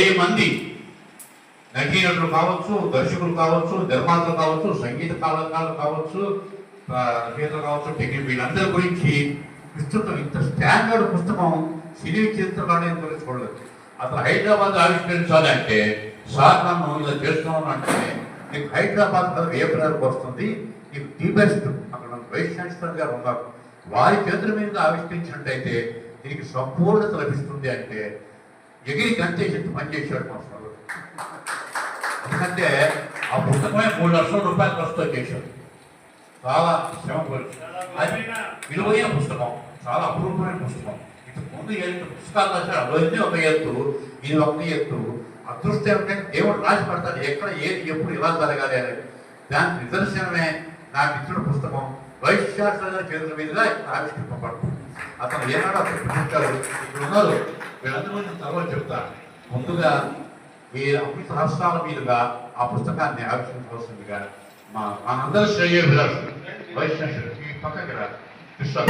1000 మంది నటీనటులు కావచ్చు, దర్శకులు కావచ్చు, నిర్మాతలు కావచ్చు, సంగీత కళాకారులు కావచ్చు, రచయితలు కావచ్చు, టెక్నిక్ వీళ్ళందరి గురించి విస్తృతం ఇంత స్టాండర్డ్ పుస్తకం సినీ చరిత్రలోనే గురించి చూడలేదు. అసలు హైదరాబాద్ ఆవిష్కరించాలి అంటే సార్ నన్ను ఇలా చేస్తున్నాను అంటే నీకు హైదరాబాద్ కదా ఏప్రిల్కి వస్తుంది, నీకు ది బెస్ట్ అక్కడ వైస్ ఛాన్సలర్ గారు ఉన్నారు, వారి చేతుల మీద ఆవిష్కరించినట్టయితే దీనికి సంపూర్ణత లభిస్తుంది అంటే ఎగిరి గంతేసి పనిచేసాడు మా సార్. ఎందుకంటే ఆ పుస్తకమే 3 లక్షల రూపాయలు ఖర్చుతో చేశాడు. చాలా శ్రమ పడి అది విలువైన పుస్తకం, చాలా అపూర్వమైన పుస్తకం. ఇంతకు ముందు ఏదైతే పుస్తకాలు రాశాడు అవన్నీ ఒక ఎత్తు, ఇది ఒక ఎత్తు. అదృష్టం ఏమిటంటే దేవుడు రాసి పడతాడు ఎక్కడ ఏది ఎప్పుడు ఇలా జరగాలి అనేది. దానికి నిదర్శనమే నా మిత్రుడు పుస్తకం వైస్ ఛాన్సలర్ చేతుల మీదుగా ఆవిష్కరింపబడుతుంది. అతను ఏనాడు అతను పుట్టించాడు, ఇప్పుడు ఉన్నారు, వీళ్ళందరి గురించి తర్వాత చెప్తాను. ముందుగా ఈ అమృత రాష్ట్రాల మీదుగా ఆ పుస్తకాన్ని ఆవిష్కరించవలసిందిగా మనందరూ శ్రేయోభిలాషులు వైస్ ఛాన్సలర్ ఈ పక్కకి రా కృష్ణ.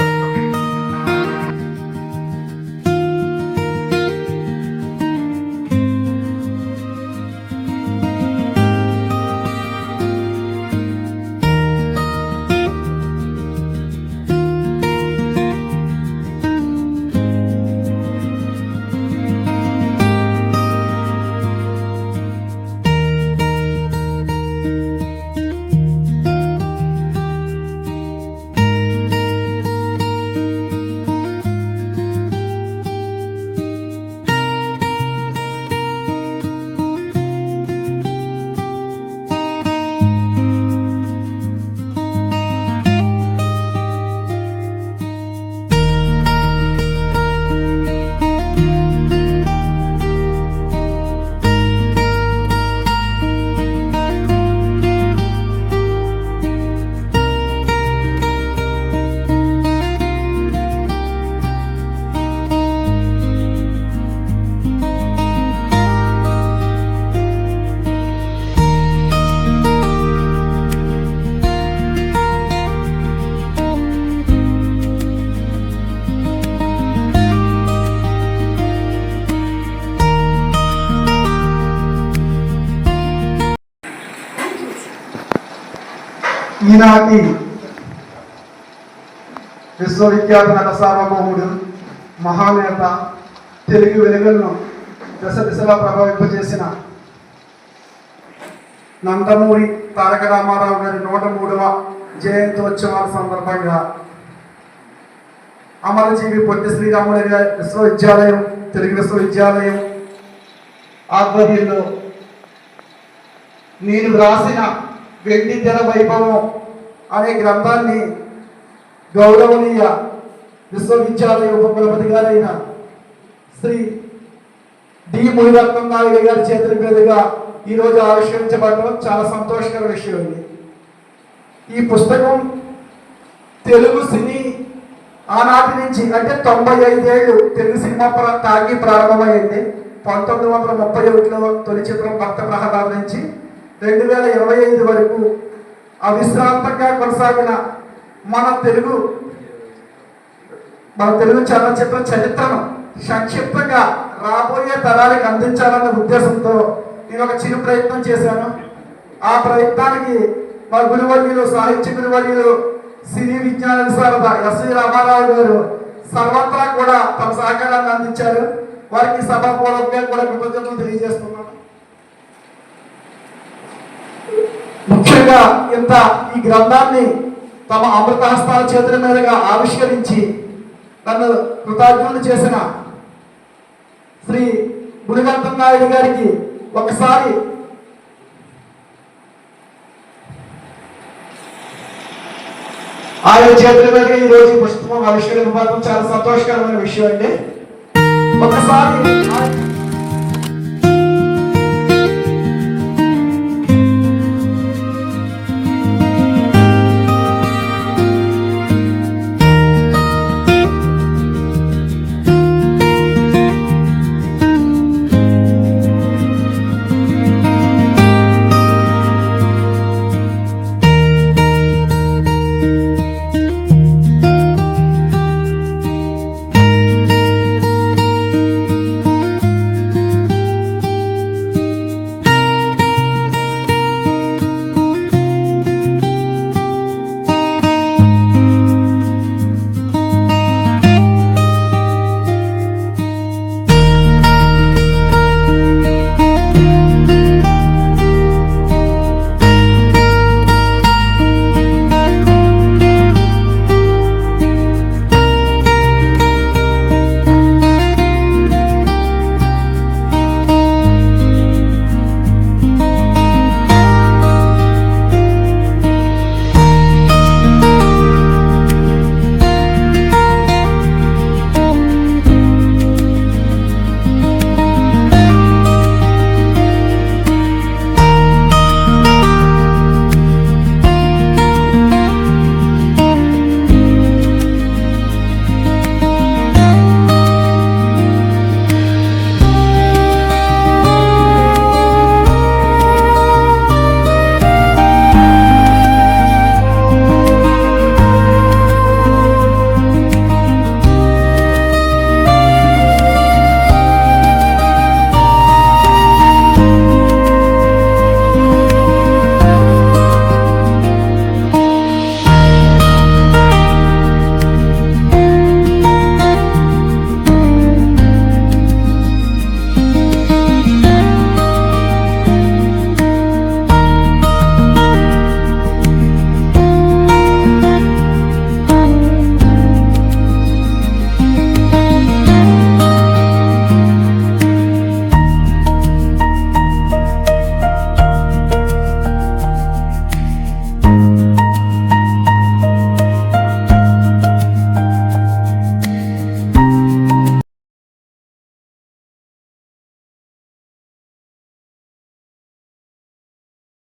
ఈనాటి విశ్వవిఖ్యాత నట సార్వభౌముడు, మహానేత, తెలుగు వెలుగులను దశ దిశలా ప్రభావింపజేసిన నందమూరి తారక రామారావు గారి 103వ జయంతోత్సవాల సందర్భంగా అమరజీవి పొట్టి శ్రీరాములు గారి విశ్వవిద్యాలయం, తెలుగు విశ్వవిద్యాలయం ఆధ్వర్యంలో నేను రాసిన వెండి తెర వైభవం అనే గ్రంథాన్ని గౌరవనీయ విశ్వవిద్యాలయ ఉపకులపతి గారైన శ్రీ డి మునిరత్నం నాయుడు గారి చేతుల మీదుగా ఈరోజు ఆవిష్కరించబడడం చాలా సంతోషకర విషయం ఇది. ఈ పుస్తకం తెలుగు సినీ ఆనాటి నుంచి అంటే 95 ఏళ్ళు తెలుగు సినిమా తాకి ప్రారంభమైంది. 1931లో తొలి చిత్రం భక్త ప్రహ్లాద్ నుంచి 2025 వరకు అవిశ్రాంతంగా కొనసాగిన మన తెలుగు చలనచిత్ర చరిత్రను సంక్షిప్తంగా రాబోయే తరాలకు అందించాలన్న ఉద్దేశంతో నేను ఒక చిరు ప్రయత్నం చేశాను. ఆ ప్రయత్నానికి మా గురువర్యులు, సాహిత్య గురువర్యులు, సినీ విజ్ఞాన విశారద ఎస్వి రామారావు గారు సర్వత్రా కూడా తమ సహకారాన్ని అందించారు. వారికి సభాపూర్వకంగా కూడా కృతజ్ఞతలు తెలియజేస్తున్నాను. ముఖ్యంగా ఈ గ్రంథాన్ని తమ అమృతహస్తాల చేతుల మీదుగా ఆవిష్కరించి నన్ను కృతజ్ఞతలు చేసిన శ్రీ మునిరత్నం నాయుడు గారికి ఒకసారి ఆయన చేతుల మీదుగా ఈరోజు పుస్తకం ఆవిష్కరించడం చాలా సంతోషకరమైన విషయం అండి. ఒకసారి